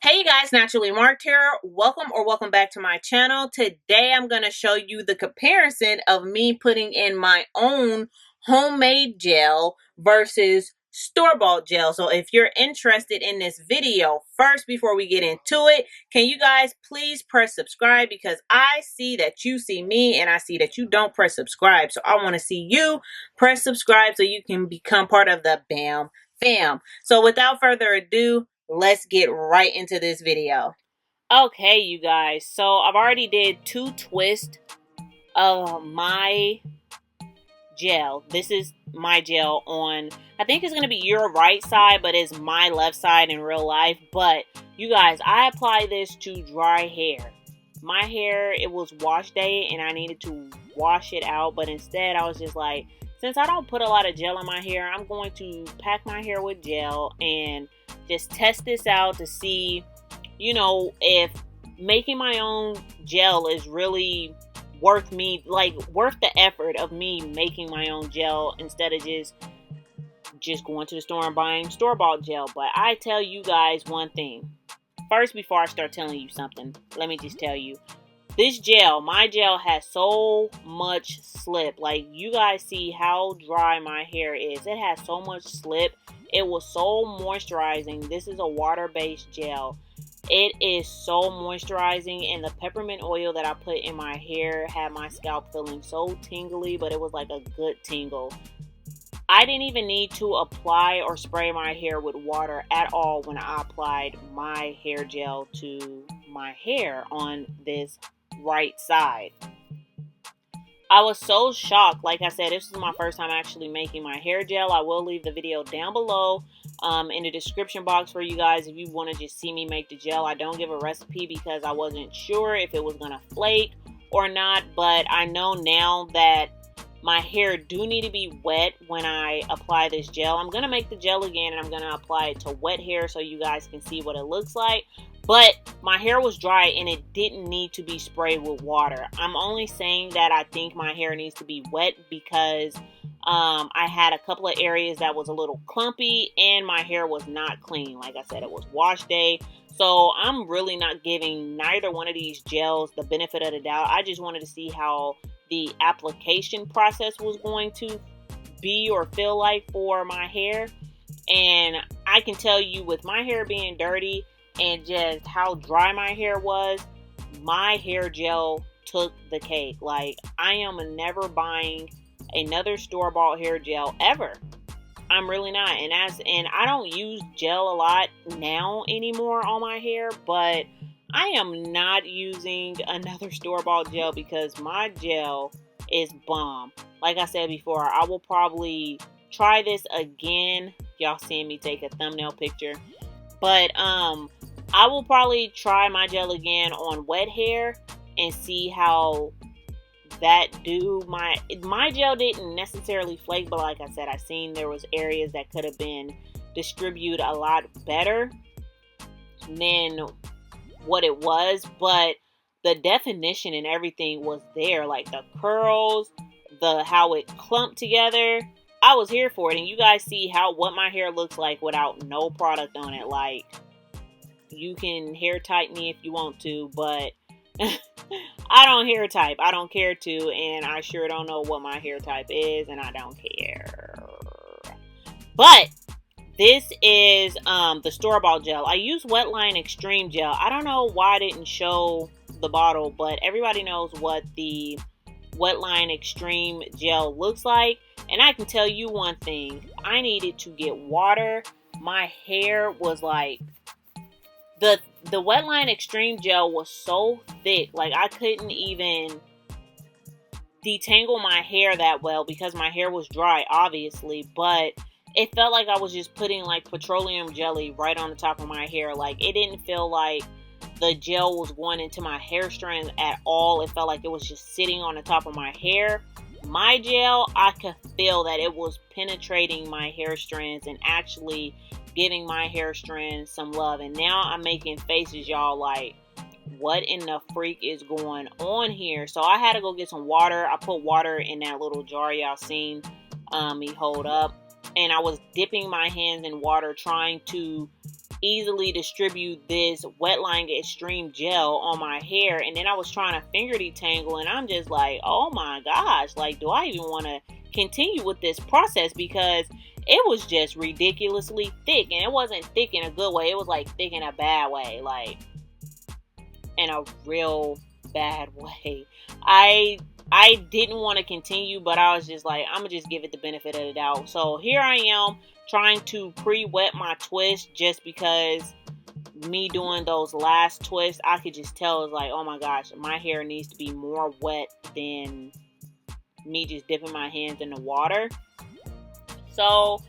Hey you guys, Naturally Marked here. Welcome back to my channel. Today I'm going to show you the comparison of me putting in my own homemade gel versus store-bought gel. So if you're interested in this video, first before we get into it, can you guys please press subscribe, because I see that you see me and I see that you don't press subscribe. So I want to see you press subscribe so you can become part of the BAM fam. So without further ado, let's get right into this video. Okay, you guys, so I've already did 2 twists of my gel. This is my gel on, I think it's going to be your right side, but it's my left side in real life. But you guys, I apply this to dry hair. My hair, it was wash day and I needed to wash it out, but instead I was just like, since I don't put a lot of gel in my hair, I'm going to pack my hair with gel and just test this out to see, you know, if making my own gel is really worth the effort of me making my own gel instead of just going to the store and buying store-bought gel. But I tell you guys one thing. First, before I start telling you something, let me just tell you, this gel, my gel, has so much slip. Like, you guys see how dry my hair is. It has so much slip. It was so moisturizing. This is a water-based gel. It is so moisturizing, and the peppermint oil that I put in my hair had my scalp feeling so tingly, but it was like a good tingle. I didn't even need to apply or spray my hair with water at all when I applied my hair gel to my hair on this right side. I was so shocked. Like I said, this is my first time actually making my hair gel. I will leave the video down below in the description box for you guys if you want to just see me make the gel. I don't give a recipe because I wasn't sure if it was going to flake or not, but I know now that my hair do need to be wet when I apply this gel. I'm going to make the gel again and I'm going to apply it to wet hair so you guys can see what it looks like. But my hair was dry and it didn't need to be sprayed with water. I'm only saying that I think my hair needs to be wet because I had a couple of areas that was a little clumpy and my hair was not clean. Like I said, it was wash day. So I'm really not giving neither one of these gels the benefit of the doubt. I just wanted to see how the application process was going to be or feel like for my hair. And I can tell you, with my hair being dirty and just how dry my hair was, my hair gel took the cake. Like, I am never buying another store-bought hair gel ever. I'm really not. And I don't use gel a lot now anymore on my hair, but I am not using another store-bought gel because my gel is bomb. Like I said before, I will probably try this again. Y'all seeing me take a thumbnail picture. But I will probably try my gel again on wet hair and see how that do. My gel didn't necessarily flake, but like I said, I seen there was areas that could have been distributed a lot better than what it was, but the definition and everything was there. Like the curls, how it clumped together, I was here for it. And you guys see what my hair looks like without no product on it. Like, you can hair type me if you want to, but I don't hair type. I don't care to, and I sure don't know what my hair type is, and I don't care. But this is the store-bought gel. I use Wetline Extreme Gel. I don't know why I didn't show the bottle, but everybody knows what the Wetline Extreme Gel looks like. And I can tell you one thing. I needed to get water. My hair was like, the Wetline Extreme Gel was so thick. Like, I couldn't even detangle my hair that well because my hair was dry, obviously. But it felt like I was just putting like petroleum jelly right on the top of my hair. Like, it didn't feel like the gel was going into my hair strands at all. It felt like it was just sitting on the top of my hair. My gel, I could feel that it was penetrating my hair strands and actually giving my hair strands some love. And now I'm making faces, y'all, like, what in the freak is going on here? So I had to go get some water. I put water in that little jar y'all seen me hold up. And I was dipping my hands in water, trying to easily distribute this Wetline Extreme Gel on my hair. And then I was trying to finger detangle, and I'm just like, oh my gosh, like, do I even want to continue with this process? Because it was just ridiculously thick. And it wasn't thick in a good way. It was like thick in a bad way, like in a real bad way. I didn't want to continue, but I was just like, I'm gonna just give it the benefit of the doubt. So here I am trying to pre-wet my twist, just because me doing those last twists, I could just tell, it's like, oh my gosh, my hair needs to be more wet than me just dipping my hands in the water. So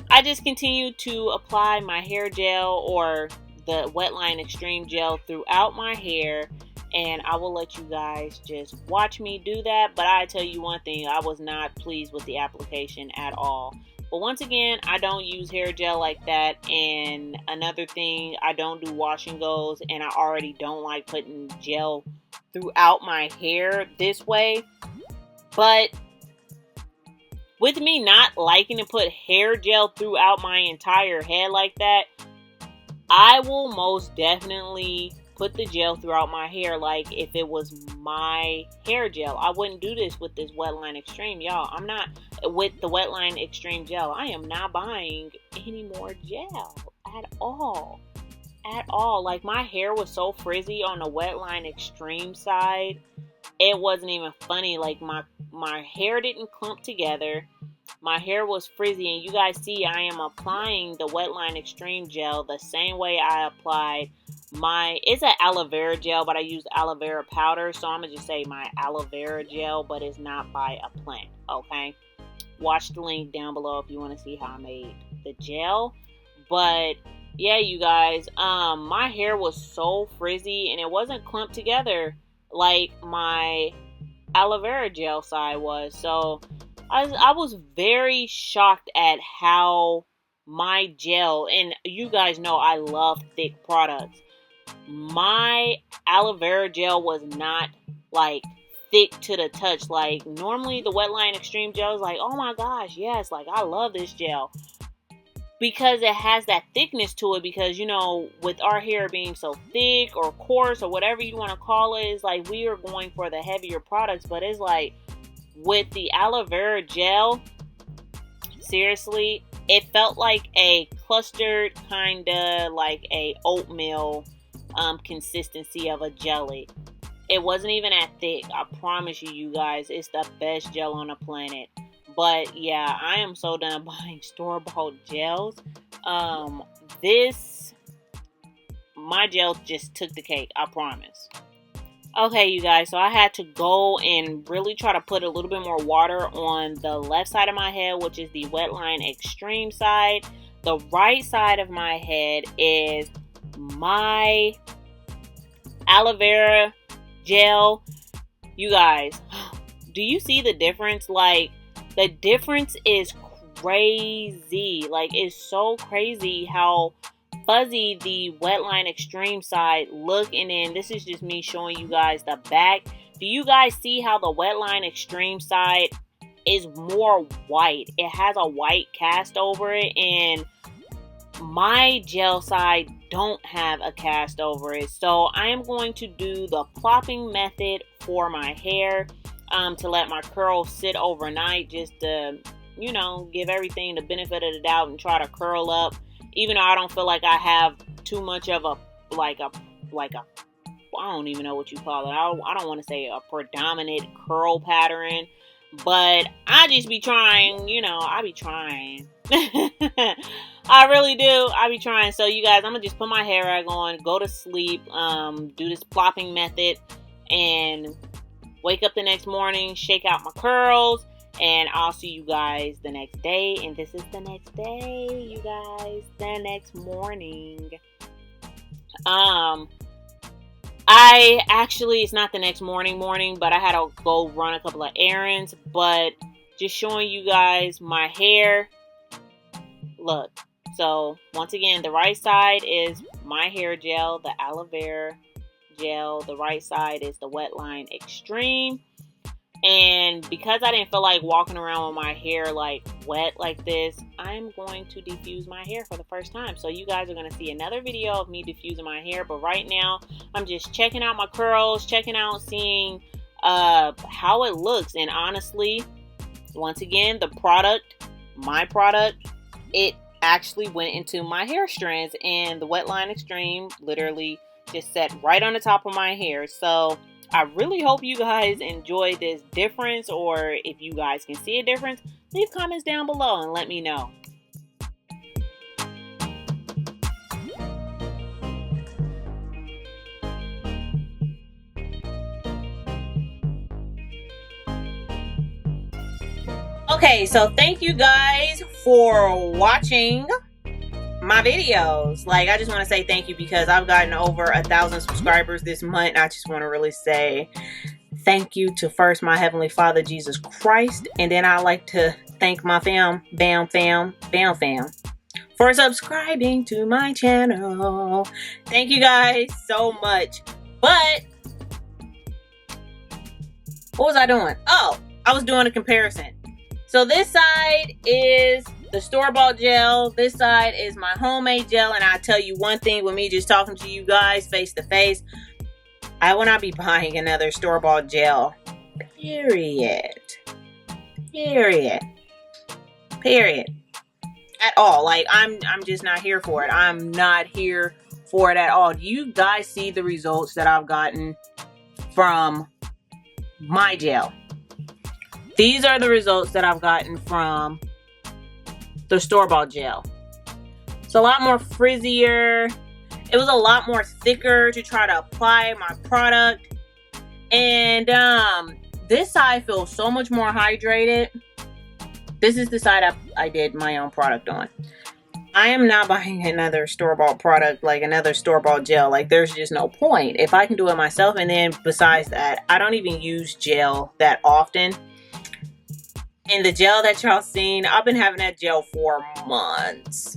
I just continue to apply my hair gel, or the Wetline Extreme Gel, throughout my hair. And I will let you guys just watch me do that. But I tell you one thing, I was not pleased with the application at all. But once again, I don't use hair gel like that. And another thing, I don't do wash and goes. And I already don't like putting gel throughout my hair this way. But with me not liking to put hair gel throughout my entire head like that, I will most definitely put the gel throughout my hair like if it was my hair gel. I wouldn't do this with this Wetline Extreme, y'all. I'm not with the Wetline Extreme Gel. I am not buying any more gel at all. At all. Like, my hair was so frizzy on the Wetline Extreme side. It wasn't even funny. Like, my hair didn't clump together. My hair was frizzy, and you guys see I am applying the Wetline Extreme Gel the same way I applied it's an aloe vera gel, but I use aloe vera powder, so I'm gonna just say my aloe vera gel, but it's not by a plant, okay? Watch the link down below if you want to see how I made the gel. But yeah, you guys, my hair was so frizzy, and it wasn't clumped together like my aloe vera gel side was. So I was very shocked at how my gel, and you guys know I love thick products, my aloe vera gel was not like thick to the touch. Like, normally the Wetline Extreme Gel is like, oh my gosh, yes, like, I love this gel, because it has that thickness to it. Because, you know, with our hair being so thick or coarse or whatever you want to call it, it's like we are going for the heavier products. But it's like, with the aloe vera gel, seriously, it felt like a clustered, kind of like a oatmeal consistency of a jelly. It wasn't even that thick. I promise you guys, it's the best gel on the planet. But yeah, I am so done buying store-bought gels. My gel just took the cake, I promise. Okay, you guys, so I had to go and really try to put a little bit more water on the left side of my head, which is the Wetline Extreme side. The right side of my head is my aloe vera gel. You guys, do you see the difference? Like, the difference is crazy. Like, it's so crazy how fuzzy the Wetline Extreme side look. And then this is just me showing you guys the back. Do you guys see how the Wetline Extreme side is more white? It has a white cast over it, and my gel side don't have a cast over it. So I am going to do the plopping method for my hair, to let my curls sit overnight, just to, you know, give everything the benefit of the doubt and try to curl up. Even though I don't feel like I have too much of a I don't even know what you call it. I don't want to say a predominant curl pattern, but I just be trying, you know, I be trying. I really do. I be trying. So you guys, I'm going to just put my hair rag on, go to sleep, do this plopping method, and wake up the next morning, shake out my curls, and I'll see you guys the next day. And this is the next day, you guys, the next morning. It's not the next morning, but I had to go run a couple of errands. But just showing you guys my hair. Look. So, once again, the right side is my hair gel, the aloe vera gel. The right side is the Wetline Extreme. And because I didn't feel like walking around with my hair like wet like this, I'm going to diffuse my hair for the first time. So you guys are going to see another video of me diffusing my hair. But right now, I'm just checking out my curls, seeing how it looks. And honestly, once again, my product, it actually went into my hair strands, and the Wetline Extreme literally just set right on the top of my hair. So I really hope you guys enjoy this difference, or if you guys can see a difference, leave comments down below and let me know. Okay, so thank you guys for watching my videos. Like, I just want to say thank you because I've gotten over 1,000 subscribers this month. I just want to really say thank you to first my Heavenly Father, Jesus Christ. And then I like to thank my fam, for subscribing to my channel. Thank you guys so much. But what was I doing? Oh, I was doing a comparison. So this side is the store-bought gel. This side is my homemade gel. And I tell you one thing, with me just talking to you guys face to face, I will not be buying another store-bought gel. Period. At all. Like, I'm just not here for it. I'm not here for it at all. Do you guys see the results that I've gotten from my gel? These are the results that I've gotten from the store-bought gel. It's a lot more frizzier. It was a lot more thicker to try to apply my product. And this side feels so much more hydrated. This is the side I did my own product on. I am not buying another store-bought product, like another store-bought gel. Like, there's just no point. If I can do it myself, and then besides that, I don't even use gel that often. And the gel that y'all seen, I've been having that gel for months.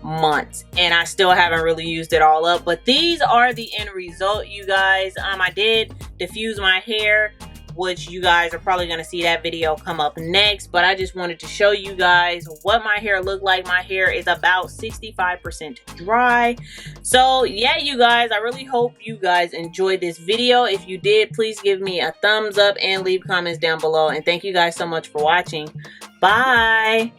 And I still haven't really used it all up. But these are the end result, you guys. I did diffuse my hair, which you guys are probably going to see that video come up next. But I just wanted to show you guys what my hair looked like. My hair is about 65% dry. So yeah, you guys, I really hope you guys enjoyed this video. If you did, please give me a thumbs up and leave comments down below. And thank you guys so much for watching. Bye.